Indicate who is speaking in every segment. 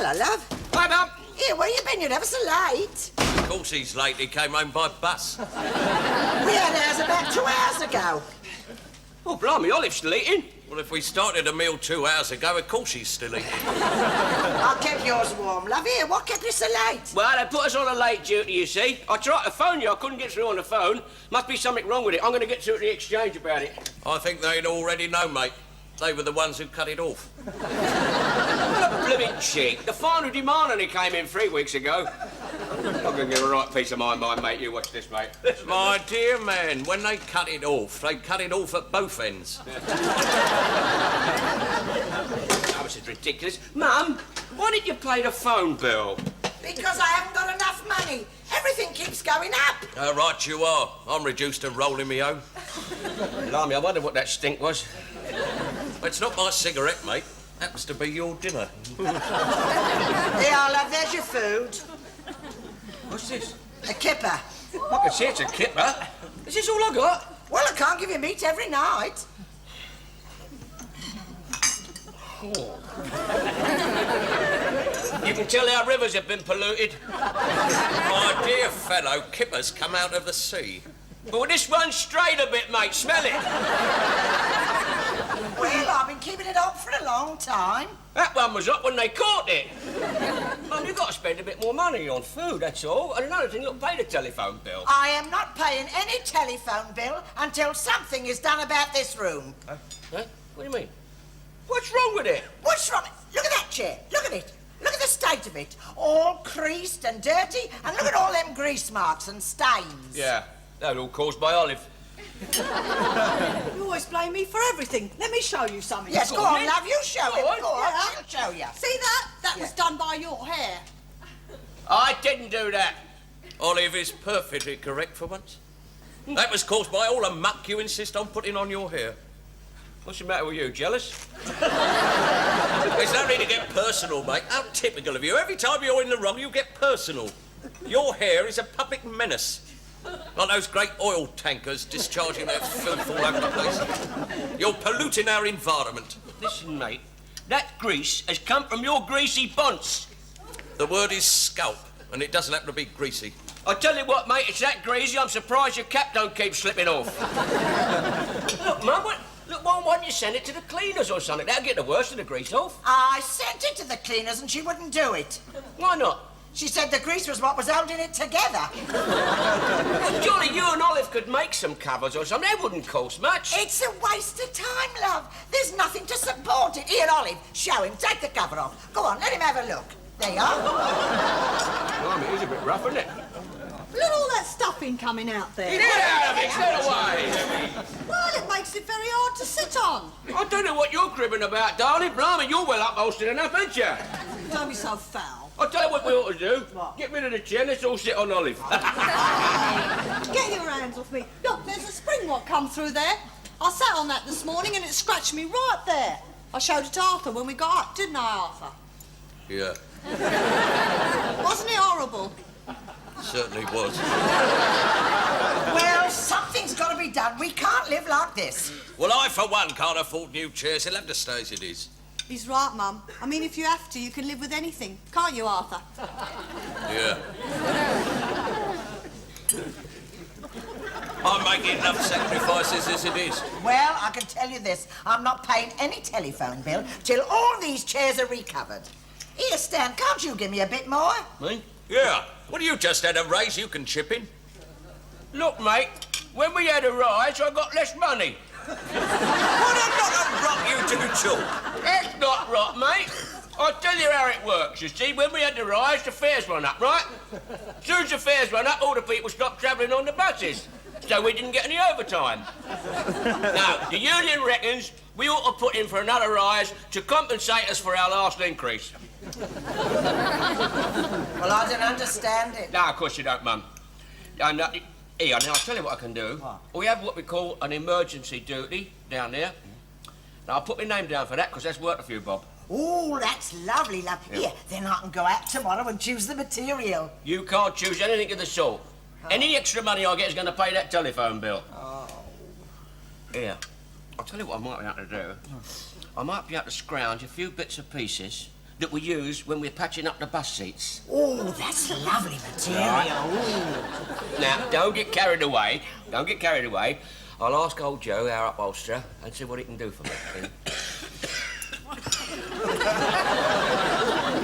Speaker 1: hello, love.
Speaker 2: Hi, Mum.
Speaker 1: Here, where you been? You're never so late.
Speaker 3: Of course he's late. He came home by bus.
Speaker 1: We had ours about 2 hours ago.
Speaker 2: Oh, blimey, Olive's still eating.
Speaker 3: Well, if we started a meal 2 hours ago, of course he's still eating.
Speaker 1: I kept yours warm, love. Here, what kept you so late?
Speaker 2: Well, they put us on a late duty, you see. I tried to phone you. I couldn't get through on the phone. Must be something wrong with it. I'm going to get through to the exchange about it.
Speaker 3: I think they'd already know, mate. They were the ones who cut it off.
Speaker 2: Blooming cheek. The final demand only came in 3 weeks ago. I'm going to give a right piece of my mind, mate. You watch this, mate.
Speaker 3: My dear man, when they cut it off at both ends.
Speaker 2: Oh, this is ridiculous. Mum, why didn't you pay the phone bill?
Speaker 1: Because I haven't got enough money. Everything keeps going up.
Speaker 3: Right you are. I'm reduced to rolling me own.
Speaker 2: Blimey, I wonder what that stink was.
Speaker 3: It's not my cigarette, mate. Happens to be your dinner.
Speaker 1: Here, love, there's your food.
Speaker 2: What's this?
Speaker 1: A kipper.
Speaker 2: I can see it's a kipper. Is this all I got?
Speaker 1: Well, I can't give you meat every night.
Speaker 2: Oh. You can tell our rivers have been polluted.
Speaker 3: My dear fellow, kippers come out of the sea.
Speaker 2: But this one's strayed a bit, mate. Smell it.
Speaker 1: Well, I've been keeping it up for a long time.
Speaker 2: That one was up when they caught it. Mum, you've got to spend a bit more money on food, that's all. And another thing, look, pay the telephone bill.
Speaker 1: I am not paying any telephone bill until something is done about this room.
Speaker 2: Huh? What do you mean? What's wrong with it?
Speaker 1: What's wrong? Look at that chair. Look at it. Look at the state of it. All creased and dirty. And look at all them grease marks and stains.
Speaker 2: Yeah, that all caused by Olive.
Speaker 4: You always blame me for everything. Let me show you something.
Speaker 1: Yes, go on, love. You show
Speaker 2: Go
Speaker 1: him.
Speaker 2: on.
Speaker 1: Go on,
Speaker 4: Yeah.
Speaker 1: I'll show you.
Speaker 4: See that? That was done by your hair.
Speaker 2: I didn't do that.
Speaker 3: Olive is perfectly correct for once. That was caused by all the muck you insist on putting on your hair.
Speaker 2: What's the matter with you, jealous?
Speaker 3: There's no need to get personal, mate. How typical of you. Every time you're in the wrong, you get personal. Your hair is a public menace. Like those great oil tankers discharging their filth all over the place. You're polluting our environment.
Speaker 2: Listen, mate, that grease has come from your greasy bunts.
Speaker 3: The word is scalp, and it doesn't happen to be greasy.
Speaker 2: I tell you what, mate, it's that greasy, I'm surprised your cap don't keep slipping off. Look, Mum, why don't you send it to the cleaners or something? That'll get the worst of the grease off.
Speaker 1: I sent it to the cleaners and she wouldn't do it.
Speaker 2: Why not?
Speaker 1: She said the grease was what was holding it together.
Speaker 2: Surely you and Olive could make some covers or something. They wouldn't cost much.
Speaker 1: It's a waste of time, love. There's nothing to support it. Here, Olive, show him. Take the cover off. Go on, let him have a look. There you are.
Speaker 2: Blimey, it is a bit rough, isn't it?
Speaker 4: Look at all that stuffing coming out there.
Speaker 2: Get out of it, get away!
Speaker 4: Well, it makes it very hard to sit on.
Speaker 2: I don't know what you're cribbing about, darling. Blimey, you're well upholstered enough, ain't you?
Speaker 4: Don't be so foul.
Speaker 2: I'll tell you what we ought to do.
Speaker 4: What?
Speaker 2: Get rid of the chair and let's all sit on Olive.
Speaker 4: Get your hands off me. Look, there's a spring what come through there. I sat on that this morning and it scratched me right there. I showed it to Arthur when we got up, didn't I, Arthur?
Speaker 3: Yeah,
Speaker 4: Wasn't it horrible?
Speaker 3: certainly was.
Speaker 1: Well, something's got to be done. We can't live like this.
Speaker 3: Well, I, for one, can't afford new chairs. He'll have to stay as it is.
Speaker 4: He's right, Mum. I mean, if you have to, you can live with anything. Can't you, Arthur?
Speaker 3: Yeah. I'm making enough sacrifices as it is.
Speaker 1: Well, I can tell you this. I'm not paying any telephone bill till all these chairs are recovered. Here, Stan, can't you give me a bit more?
Speaker 3: Me? Yeah. Well, you just had a raise. You can chip in.
Speaker 2: Look, mate, when we had a rise, I got less money.
Speaker 3: What a lot of rot you do, too.
Speaker 2: That's not rot, mate. I'll tell you how it works. You see, when we had the rise, the fares went up, right? As soon as the fares went up, all the people stopped travelling on the buses. So we didn't get any overtime. Now, the union reckons we ought to put in for another rise to compensate us for our last increase.
Speaker 1: Well, I don't understand it.
Speaker 2: No, of course you don't, Mum. And, here, now, I'll tell you what I can do.
Speaker 1: What?
Speaker 2: We have what we call an emergency duty down there. Now, I'll put my name down for that, because that's worked for you, Bob.
Speaker 1: Oh, that's lovely, love.
Speaker 2: Yeah.
Speaker 1: Here, then I can go out tomorrow and choose the material.
Speaker 2: You can't choose anything of the sort. Any extra money I get is going to pay that telephone bill.
Speaker 1: Oh.
Speaker 2: Here, I'll tell you what I might be able to do. I might be able to scrounge a few bits and pieces that we use when we're patching up the bus seats.
Speaker 1: Oh, that's lovely material.
Speaker 2: Right. Now, don't get carried away. Don't get carried away. I'll ask old Joe, our upholsterer, and see what he can do for me.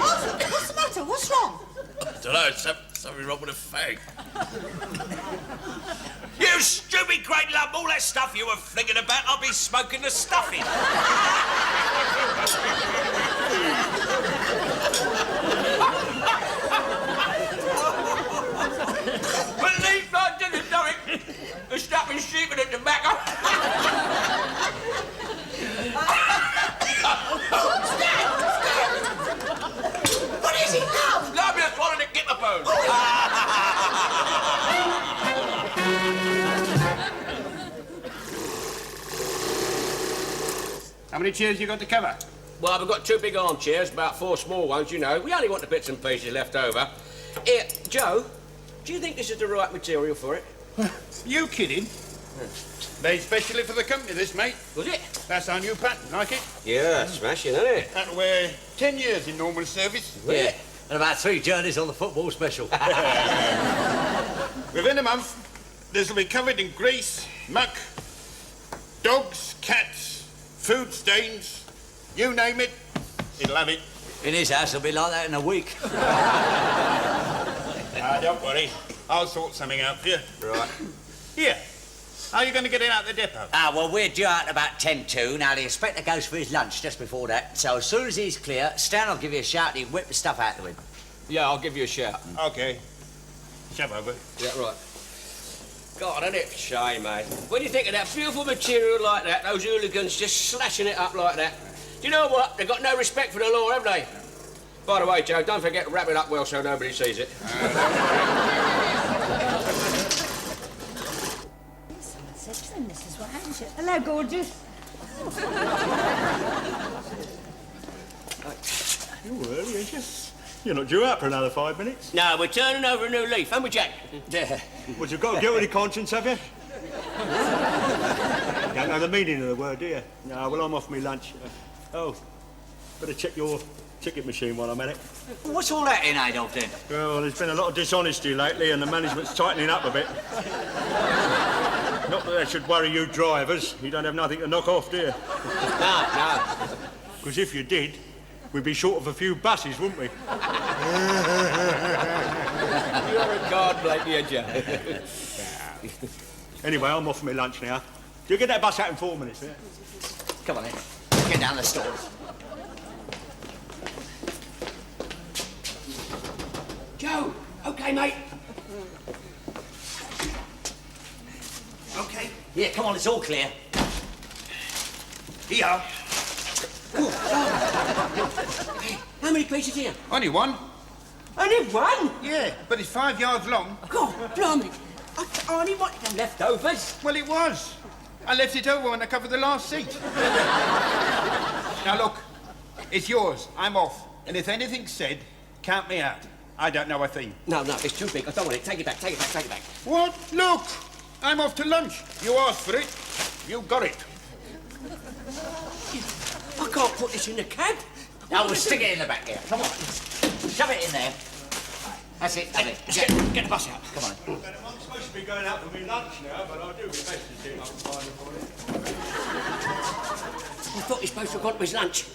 Speaker 4: Arthur, what's the matter? What's wrong?
Speaker 3: I don't know, something wrong with the fag. You stupid great lump, all that stuff you were flinging about, I'll be smoking the stuffing.
Speaker 2: At least I didn't do it. The stuff is cheaper than tobacco.
Speaker 1: What is it now?
Speaker 2: Love you swallowing the kipperpoon.
Speaker 5: How many chairs you got to cover?
Speaker 2: Well, we've got 2 big armchairs, about 4 small ones, you know. We only want the bits and pieces left over. Here, Joe, do you think this is the right material for it?
Speaker 5: You kidding? Made specially for the company, this, mate.
Speaker 2: Was it?
Speaker 5: That's our new pattern. Like it?
Speaker 2: Yeah, smashing, isn't it?
Speaker 5: That'll wear 10 years in normal service.
Speaker 2: Yeah.
Speaker 6: And about 3 journeys on the football special.
Speaker 5: Within a month, this will be covered in grease, muck, dogs, cats, food stains. You name it, it'll have it.
Speaker 6: In his house, it'll be like that in a week.
Speaker 5: Don't worry. I'll sort something out for you.
Speaker 2: Right.
Speaker 5: Here. How are you going to get it out the depot?
Speaker 6: Well, we're due out about 10 to. Now, the inspector goes for his lunch just before that. So as soon as he's clear, Stan will give you a shout and he'll whip the stuff out to him.
Speaker 2: Yeah, I'll give you a shout.
Speaker 5: OK. Shove over.
Speaker 2: Yeah, right. God, isn't it shame, mate? When you think of that beautiful material like that, those hooligans just slashing it up like that. Do you know what? They've got no respect for the law, have they? By the way, Joe, don't forget to wrap it up well so nobody sees it.
Speaker 7: Mrs. Wang. Hello, gorgeous.
Speaker 8: You're early, ain't you? You're not due out for another 5 minutes.
Speaker 2: No, we're turning over a new leaf, haven't we, Jack?
Speaker 6: Yeah.
Speaker 8: Well, you've got a guilty conscience, have you? You don't know the meaning of the word, do you? No, well, I'm off my lunch. Better check your ticket machine while I'm at it.
Speaker 6: What's all that in, Adolf, then?
Speaker 8: Well, there's been a lot of dishonesty lately and the management's tightening up a bit. Not that that should worry you drivers. You don't have nothing to knock off, do you?
Speaker 2: No.
Speaker 8: Because if you did, we'd be short of a few buses, wouldn't we?
Speaker 2: You're a card, Blakey, ain't you?
Speaker 8: Anyway, I'm off for my lunch now. Do you get that bus out in 4 minutes, yeah?
Speaker 6: Come on, then. Get down the stairs.
Speaker 2: Joe, OK, mate.
Speaker 6: OK. Yeah, come on, it's all clear.
Speaker 5: Here.
Speaker 2: How many pieces here?
Speaker 5: Only one.
Speaker 2: Only one?
Speaker 5: Yeah, but it's 5 yards long.
Speaker 2: God, blimey. I only want them leftovers.
Speaker 5: Well, it was. I left it over when I covered the last seat. Now, look. It's yours. I'm off. And if anything's said, count me out. I don't know a thing.
Speaker 2: No, it's too big. I don't want it. Take it back.
Speaker 5: What? Look! I'm off to lunch. You asked for it. You got it.
Speaker 2: I can't put this in the cab.
Speaker 6: Now, we'll stick it in the back here. Come on. Shove it in there. That's it, that's it.
Speaker 2: Get the bus out.
Speaker 6: Come on.
Speaker 8: I'm supposed to be going out for my lunch now, but I'll do my best to see if I can find it for you.
Speaker 2: I thought you were supposed to have gone to his lunch.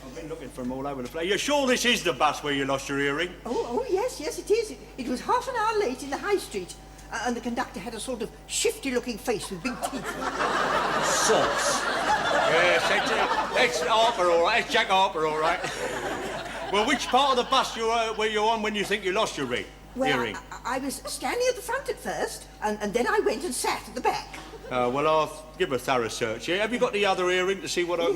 Speaker 8: I've been looking for them all over the place. You're sure this is the bus where you lost your earring?
Speaker 7: Oh, yes, it is. It was half an hour late in the high street, and the conductor had a sort of shifty-looking face with big teeth.
Speaker 6: Sauce.
Speaker 8: Yes, that's Harper, all right. That's Jack Harper, all right. Well, which part of the bus were you on when you think you lost your earring?
Speaker 7: I was standing at the front at first, and then I went and sat at the back.
Speaker 8: Well, I'll give a thorough search here. Have you got the other earring to see what I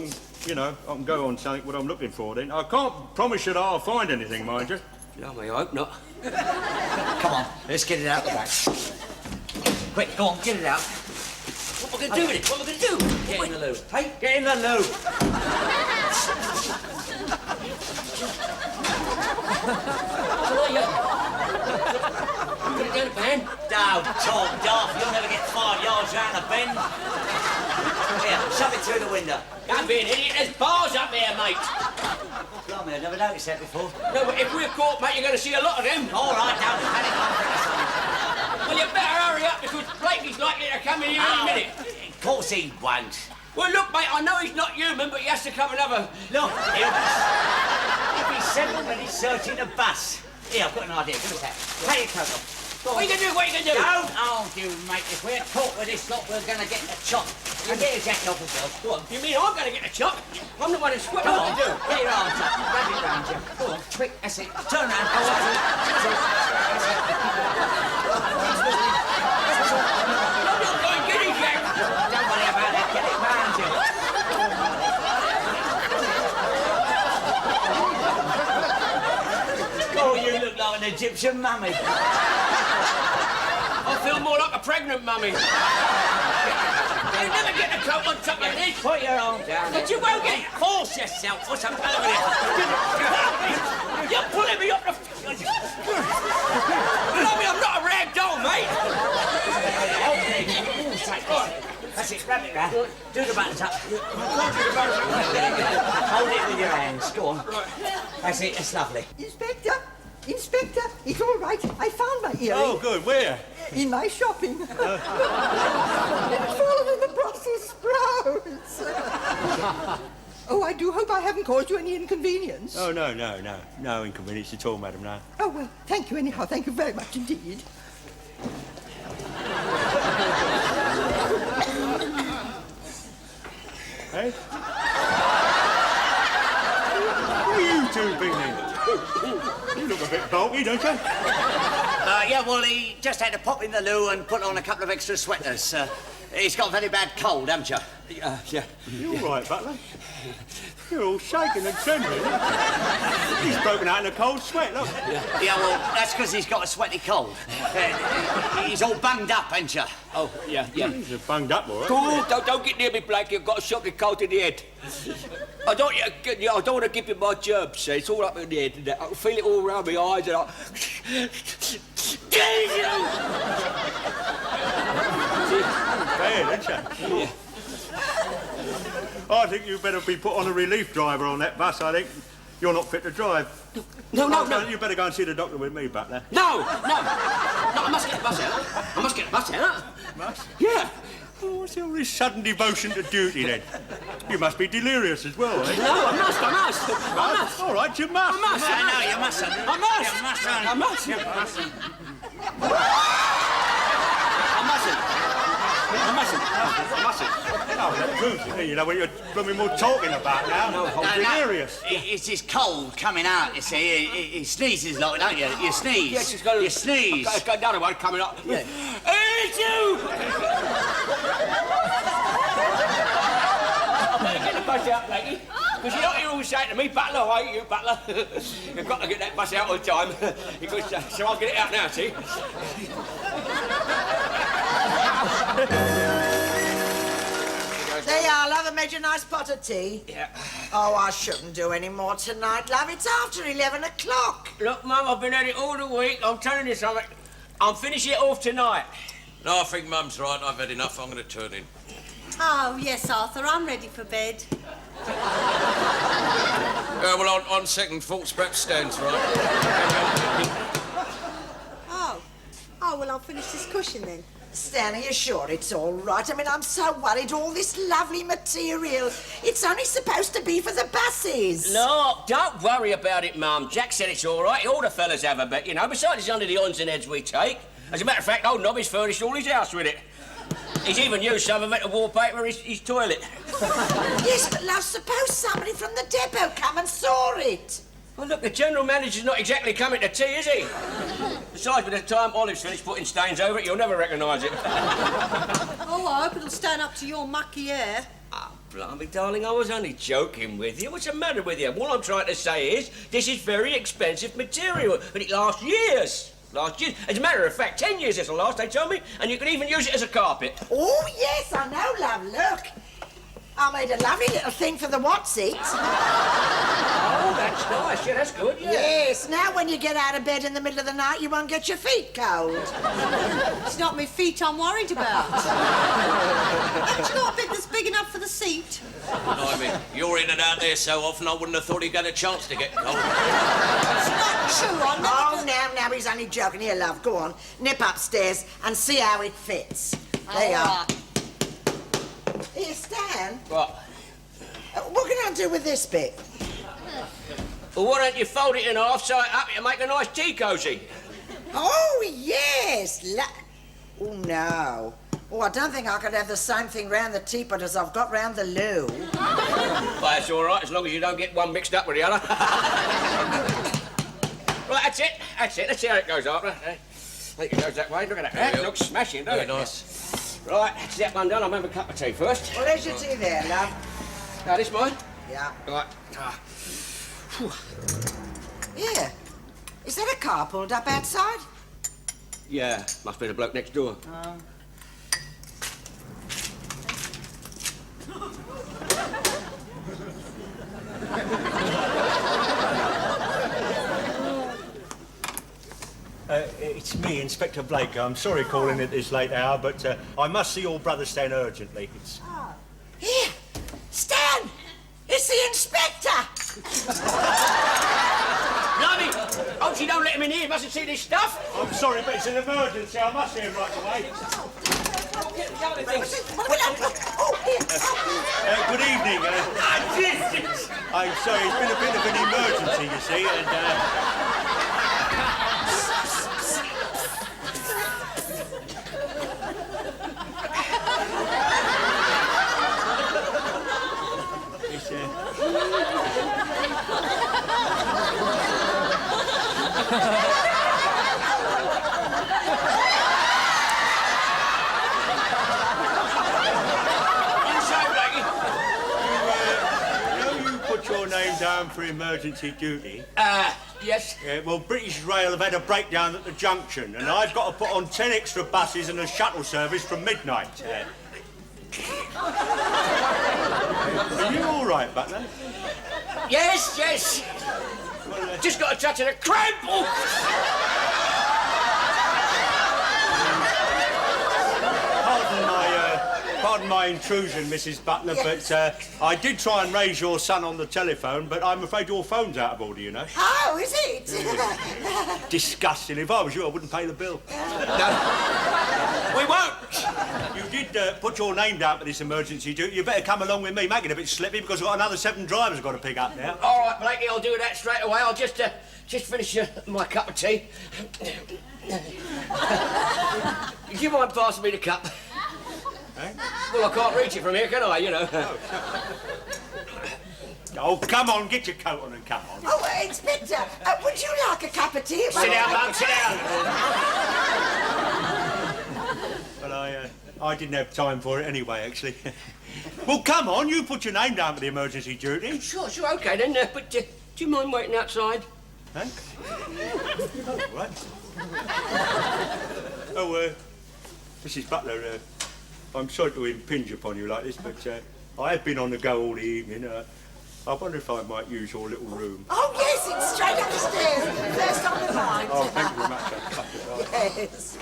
Speaker 8: can, I can go on something what I'm looking for then? I can't promise you that I'll find anything, mind you.
Speaker 2: No, I hope not.
Speaker 6: Come on, let's get it out the back. Quick, go on, get it out.
Speaker 2: What am I going to do with it? What am I going to do? Get in the loo.
Speaker 6: Hey, get in the loo.
Speaker 2: Put it down the van.
Speaker 6: No, Tom, Daft, you'll never get 5 yards round a bend. Here, shove it through the window.
Speaker 2: Don't be an idiot. There's bars up there, mate.
Speaker 6: told me. I've never noticed that before.
Speaker 2: No, but if we're caught, mate, you're going to see a lot of them.
Speaker 6: All right, don't panic. I'll fix something.
Speaker 2: Well, you better hurry up because Blakey's likely to come in here any minute.
Speaker 6: Of course he won't.
Speaker 2: Well, look, mate, I know he's not human, but he has to come and have a...
Speaker 6: Look, he'll be 7 minutes searching a bus. Here, I've got an idea. Give us that. Take your coat off.
Speaker 2: What are you going to do? What are you going to do?
Speaker 6: Don't argue, mate. If we're caught with this lot, we're going to get the chop. And get your jacket off as well. Go on.
Speaker 2: You mean I'm going to get a chop? I'm the one who's sweating.
Speaker 6: Come
Speaker 2: What
Speaker 6: on,
Speaker 2: do you do?
Speaker 6: get your arms up. Grab it round you. Go on, quick. That's it. Turn round. That's it. That's it.
Speaker 2: I'm not going giddy, Jack.
Speaker 6: Don't worry about that. Get it round you. Oh, you look like an Egyptian mummy.
Speaker 2: I feel more like a pregnant mummy. You never get the coat on top of this.
Speaker 6: Put your arm down.
Speaker 2: But you won't get it.
Speaker 6: Force yourself. What's the matter with you?
Speaker 2: You're pulling me up the... Blimey, I'm not a rag doll, mate.
Speaker 6: That's it, wrap it round. Do the buttons up. Hold it with your hands. Go on. That's it, that's lovely.
Speaker 7: Inspector, it's all right. I found my earring.
Speaker 8: Oh, good. Where?
Speaker 7: In my shopping. It's fallen in the Brussels sprouts. Oh, I do hope I haven't caused you any inconvenience.
Speaker 8: Oh, no. No inconvenience at all, madam, no.
Speaker 7: Oh, well, thank you anyhow. Thank you very much indeed.
Speaker 8: Hey? Where you two been in? You look a bit bulky, don't you?
Speaker 6: Yeah, well, he just had to pop in the loo and put on a couple of extra sweaters. He's got a very bad cold, haven't you? Yeah.
Speaker 8: You all right, Butler? You're all shaking and trembling. He's broken out in a cold sweat, look.
Speaker 6: Yeah, well, that's because he's got a sweaty cold. He's all bunged up, ain't you?
Speaker 2: Oh, yeah.
Speaker 8: He's bunged up, all right.
Speaker 2: Don't get near me, Blakey. I've got a shocking cold in the head. I don't want to give you my germs, see? It's all up in the head. And that. I can feel it all around my eyes and I...
Speaker 8: Bad, ain't you?
Speaker 2: Yeah.
Speaker 8: I think you better be put on a relief driver on that bus, I think. You're not fit to drive.
Speaker 2: No.
Speaker 8: You better go and see the doctor with me, Butler.
Speaker 2: No, I must get the bus out.
Speaker 8: Must?
Speaker 2: Yeah.
Speaker 8: Oh, what's all this sudden devotion to duty, then? You must be delirious as well, eh?
Speaker 2: No, I must.
Speaker 8: All right, you must.
Speaker 6: No, you mustn't.
Speaker 2: I must.
Speaker 8: Oh, that proves it. You know what you're blooming more talking about now.
Speaker 6: No,
Speaker 8: delirious.
Speaker 6: It's his cold coming out, you see. He sneezes like, don't you? You sneeze.
Speaker 2: Yes, it's got a...
Speaker 6: You sneeze.
Speaker 2: It's got another one coming up.
Speaker 6: Yeah.
Speaker 2: It's you! I better get the bus out, Blakey. Because you know what you always say to me, Butler, I hate you, Butler. You've got to get that bus out all the time. Because, so I'll get it out now, see?
Speaker 1: There you are, love. I made you a nice pot of tea.
Speaker 2: Yeah.
Speaker 1: Oh, I shouldn't do any more tonight, love. It's after 11 o'clock.
Speaker 2: Look, Mum, I've been at it all the week. I'm telling you something. I'm finishing it off tonight.
Speaker 3: No, I think Mum's right. I've had enough. I'm going to turn in.
Speaker 4: Oh, yes, Arthur, I'm ready for bed.
Speaker 3: Well, on second thoughts, perhaps Stan's right.
Speaker 4: Oh, well, I'll finish this cushion then.
Speaker 1: Stan, are you sure it's all right? I mean, I'm so worried. All this lovely material. It's only supposed to be for the buses.
Speaker 2: No, don't worry about it, Mum. Jack said it's all right. All the fellas have a bet, you know. Besides, it's under the odds and ends we take. As a matter of fact, old Nobby's furnished all his house with it. He's even used some of it to wallpaper his toilet.
Speaker 1: Yes, but love, suppose somebody from the depot come and saw it.
Speaker 2: Well, look, the general manager's not exactly coming to tea, is he? Besides, by the time Olive's finished putting stains over it, you'll never recognise it.
Speaker 4: Oh, I hope it'll stand up to your mucky hair.
Speaker 2: Oh, blimey, darling, I was only joking with you. What's the matter with you? All I'm trying to say is, this is very expensive material, and it lasts years. As a matter of fact, 10 years this'll last, they told me, and you can even use it as a carpet.
Speaker 1: Oh, yes, I know, love. Look. I made a lovely little thing for the what's-it.
Speaker 2: Oh, that's nice. nice, yeah, that's good, yeah.
Speaker 1: Yes, now when you get out of bed in the middle of the night, you won't get your feet cold.
Speaker 4: It's not my feet I'm worried about. Haven't you got a bit that's big enough for the seat?
Speaker 3: I mean, you're in and out there so often, I wouldn't have thought he'd get a chance to get cold.
Speaker 4: It's not true, I never...
Speaker 1: Oh, now, he's only joking. Here, love, go on. Nip upstairs and see how it fits. There you are. Here, Stan.
Speaker 2: What?
Speaker 1: What can I do with this bit?
Speaker 2: Well, why don't you fold it in half, sew it up, and make a nice tea cosy?
Speaker 1: Oh, yes. Oh, no. Oh, I don't think I could have the same thing round the teapot as I've got round the loo.
Speaker 2: Well, that's all right, as long as you don't get one mixed up with the other. Right, that's it. Let's see how it goes, Arthur. I think it goes that way. Look at that. That looks smashing, doesn't it?
Speaker 3: Very nice.
Speaker 2: Right, that's that one done. I'll have a cup of tea first.
Speaker 1: Well, there's your tea there, love.
Speaker 2: Now, this mine?
Speaker 1: Yeah.
Speaker 2: Right.
Speaker 1: Yeah. Is that a car pulled up outside?
Speaker 2: Yeah, must be the bloke next door.
Speaker 8: It's me, Inspector Blakey. I'm sorry calling at this late hour, but I must see your brother Stan urgently.
Speaker 1: Here! Stan! It's the inspector!
Speaker 2: Blimey! Oh, she don't let him in here. He mustn't see this stuff.
Speaker 8: I'm sorry, but it's an emergency. I must see him right away.
Speaker 1: Oh, here.
Speaker 8: Good evening. I'm sorry, it's been a bit of an emergency, you see, and... your name down for emergency duty?
Speaker 2: Yes.
Speaker 8: Well, British Rail have had a breakdown at the junction, and I've got to put on 10 extra buses and a shuttle service from midnight. Are you all right, Butler?
Speaker 2: Yes.
Speaker 8: Well,
Speaker 2: Just got a touch of the cramp. Oh.
Speaker 8: Pardon my intrusion, Mrs. Butler, but I did try and raise your son on the telephone, but I'm afraid your phone's out of order, you know.
Speaker 1: Oh, is it?
Speaker 8: Disgusting. If I was you, I wouldn't pay the bill.
Speaker 2: No. We won't.
Speaker 8: You did put your name down for this emergency duty. You better come along with me. Make it a bit slippy because we've got another 7 drivers I've got to pick up now.
Speaker 2: All right, Blakey, I'll do that straight away. I'll just finish my cup of tea. Do you mind passing me the cup?
Speaker 8: Eh?
Speaker 2: Well, I can't reach it from here, can I, you know?
Speaker 8: Oh, come on, get your coat on and come on.
Speaker 1: Oh, Inspector, would you like a cup of tea?
Speaker 2: Sit down, Mum, sit down.
Speaker 8: Well, I didn't have time for it anyway, actually. Well, come on, you put your name down for the emergency duty.
Speaker 2: Sure, OK then, but do you mind waiting outside?
Speaker 8: Huh? What? Oh, Mrs. Butler, I'm sorry to impinge upon you like this, but I have been on the go all the evening. I wonder if I might use your little room.
Speaker 1: Oh, yes, it's straight up the stairs. First on the line.
Speaker 8: Oh, thank you very much.
Speaker 1: Yes.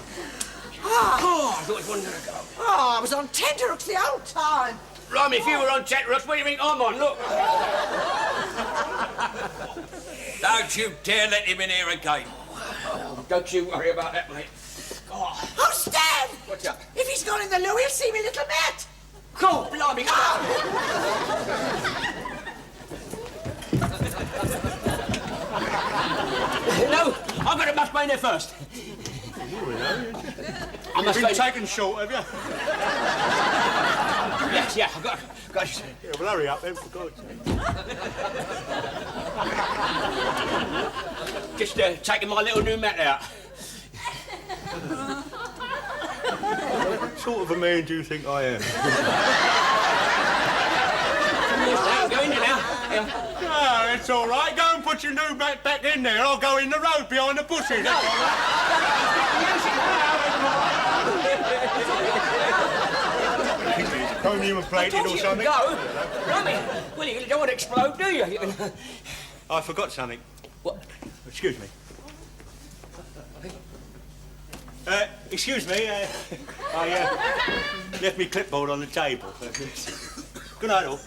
Speaker 2: Oh, I thought it was one to go.
Speaker 1: Oh, I was on tenterhooks the whole time.
Speaker 2: Blimey, if you were on tenterhooks, what do you think I'm on? Look.
Speaker 3: Don't you dare let him in here again.
Speaker 2: Oh, don't you worry about that, mate.
Speaker 1: Oh, Stan!
Speaker 2: What's up?
Speaker 1: If he's gone in the loo, he'll see me little Matt.
Speaker 2: Cool, blimey. No, I've got to must go in there first. I must
Speaker 8: Been taken short, have you?
Speaker 2: Yes, yeah, I've got to.
Speaker 8: Yeah, well, hurry up then, for God's sake.
Speaker 2: Just taking my little new mat out.
Speaker 8: What sort of a man do you think I am?
Speaker 2: Go in there now. Yeah.
Speaker 8: No, it's all right. Go and put your new mat back in there. I'll go in the road behind the bushes. That's all right. Chromium plated or something?
Speaker 2: Go. Blimey. Well, you don't want to explode, do you?
Speaker 8: I forgot something.
Speaker 3: What?
Speaker 8: Excuse me. Excuse me, I left me clipboard on the table. Good night, all.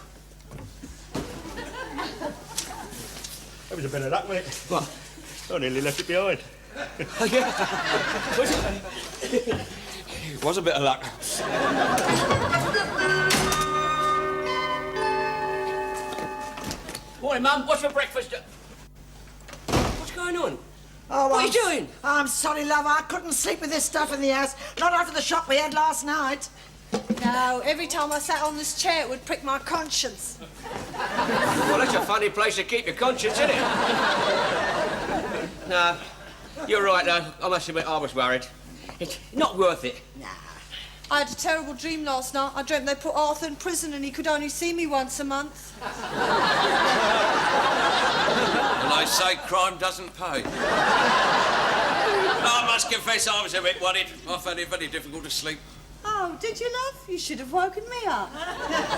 Speaker 8: That was a bit of luck, wasn't it?
Speaker 3: What?
Speaker 8: I nearly left it behind.
Speaker 3: Oh, yeah. Was it? It was a bit of luck.
Speaker 2: Morning, Mum. What's for breakfast? What's going on?
Speaker 1: Oh,
Speaker 2: What are you doing?
Speaker 1: I'm sorry, love. I couldn't sleep with this stuff in the house. Not after the shock we had last night.
Speaker 4: No, every time I sat on this chair, it would prick my conscience.
Speaker 2: Well, that's a funny place to keep your conscience, isn't it? No, you're right, though. I must admit, I was worried. It's not worth it.
Speaker 1: Nah.
Speaker 4: I had a terrible dream last night. I dreamt they put Arthur in prison and he could only see me once a month.
Speaker 3: And they say crime doesn't pay. I must confess I was a bit worried. I found it very difficult to sleep.
Speaker 4: Oh, did you, love? You should have woken me up.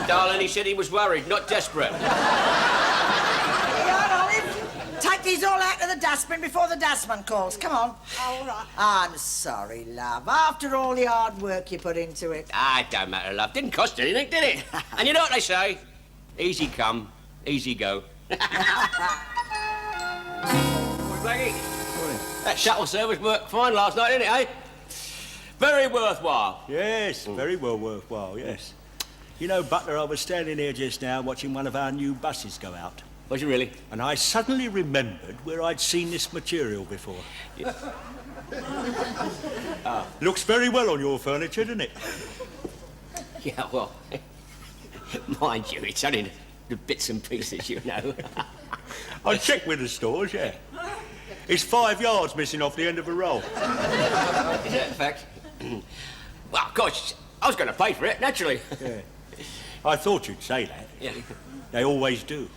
Speaker 2: Darling, he said he was worried, not desperate.
Speaker 1: Yeah, Olive. Take these all out of the dustbin before the dustman calls. Come on.
Speaker 4: Oh, all right.
Speaker 1: I'm sorry, love. After all the hard work you put into it.
Speaker 2: Ah, it don't matter, love. Didn't cost anything, did it? And you know what they say? Easy come, easy go. Morning, Blakey. Morning. That shuttle service worked fine last night, didn't it, eh? Very worthwhile.
Speaker 8: Yes, very well worthwhile, yes. You know, Butler, I was standing here just now watching one of our new buses go out.
Speaker 2: Was you really?
Speaker 8: And I suddenly remembered where I'd seen this material before.
Speaker 2: Yeah.
Speaker 8: Looks very well on your furniture, doesn't it?
Speaker 2: Yeah, well, mind you, it's only the bits and pieces, you know.
Speaker 8: I checked with the stores, yeah. It's 5 yards missing off the end of a roll.
Speaker 2: Is that a fact? Well, of course, I was going to pay for it, naturally.
Speaker 8: Yeah. I thought you'd say that.
Speaker 2: Yeah.
Speaker 8: They always do.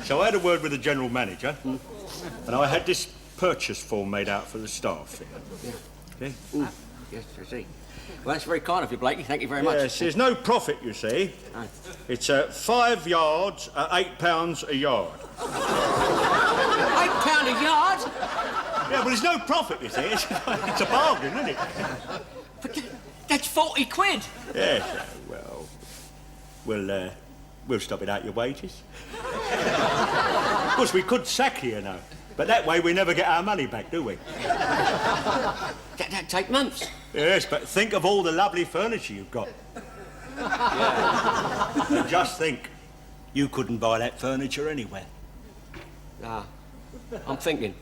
Speaker 8: So I had a word with the general manager, and I had this purchase form made out for the staff.
Speaker 2: Yeah. Yes, I see. Well, that's very kind of you, Blakey. Thank you very much.
Speaker 8: Yes, there's no profit, you see. It's 5 yards at £8 a yard.
Speaker 2: £8 a yard?
Speaker 8: Yeah, well, there's no profit, you see. It's a bargain, isn't it?
Speaker 2: But that's 40 quid.
Speaker 8: Yes, well, we'll stop it out your wages. Of course, we could sack you, you know. But that way we never get our money back, do we?
Speaker 2: That'd take months.
Speaker 8: Yes, but think of all the lovely furniture you've got. Yeah. And just think, you couldn't buy that furniture anywhere.
Speaker 2: Nah, I'm thinking.